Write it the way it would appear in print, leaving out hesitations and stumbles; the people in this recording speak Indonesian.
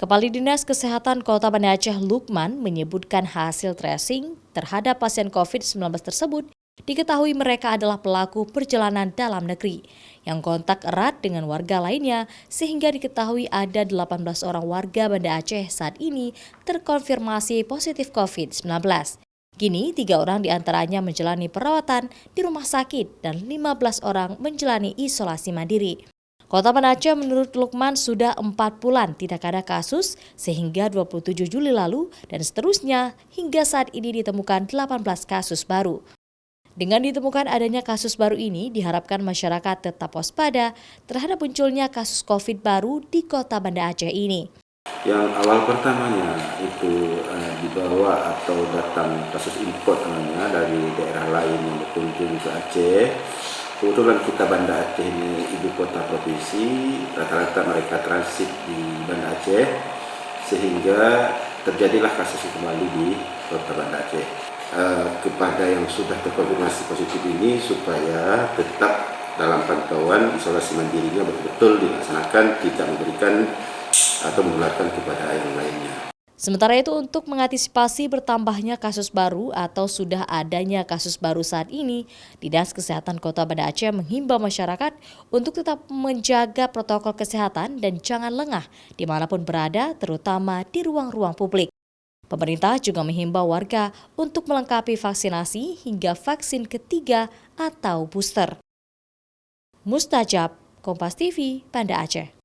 Kepala Dinas Kesehatan Kota Banda Aceh Lukman menyebutkan hasil tracing terhadap pasien COVID-19 tersebut diketahui mereka adalah pelaku perjalanan dalam negeri yang kontak erat dengan warga lainnya sehingga diketahui ada 18 orang warga Banda Aceh saat ini terkonfirmasi positif COVID-19. Kini 3 orang diantaranya menjalani perawatan di rumah sakit dan 15 orang menjalani isolasi mandiri. Kota Banda Aceh menurut Lukman sudah 4 bulan tidak ada kasus sehingga 27 Juli lalu dan seterusnya hingga saat ini ditemukan 18 kasus baru. Dengan ditemukan adanya kasus baru ini diharapkan masyarakat tetap waspada terhadap munculnya kasus COVID baru di Kota Banda Aceh ini. Yang awal pertamanya itu dibawa atau datang kasus import namanya dari daerah lain yang berkunjung ke Aceh. Kebetulan kita Banda Aceh ini ibu kota provinsi, rata-rata mereka transit di Banda Aceh, sehingga terjadilah kasus kembali di Kota Banda Aceh. Kepada yang sudah terkonfirmasi positif ini supaya tetap dalam pantauan isolasi mandirinya betul-betul dilaksanakan, tidak memberikan atau menularkan kepada yang lainnya. Sementara itu untuk mengantisipasi bertambahnya kasus baru atau sudah adanya kasus baru saat ini, Dinas Kesehatan Kota Banda Aceh menghimbau masyarakat untuk tetap menjaga protokol kesehatan dan jangan lengah dimanapun berada, terutama di ruang-ruang publik. Pemerintah juga menghimbau warga untuk melengkapi vaksinasi hingga vaksin ketiga atau booster. Mustajab, Kompas TV, Banda Aceh.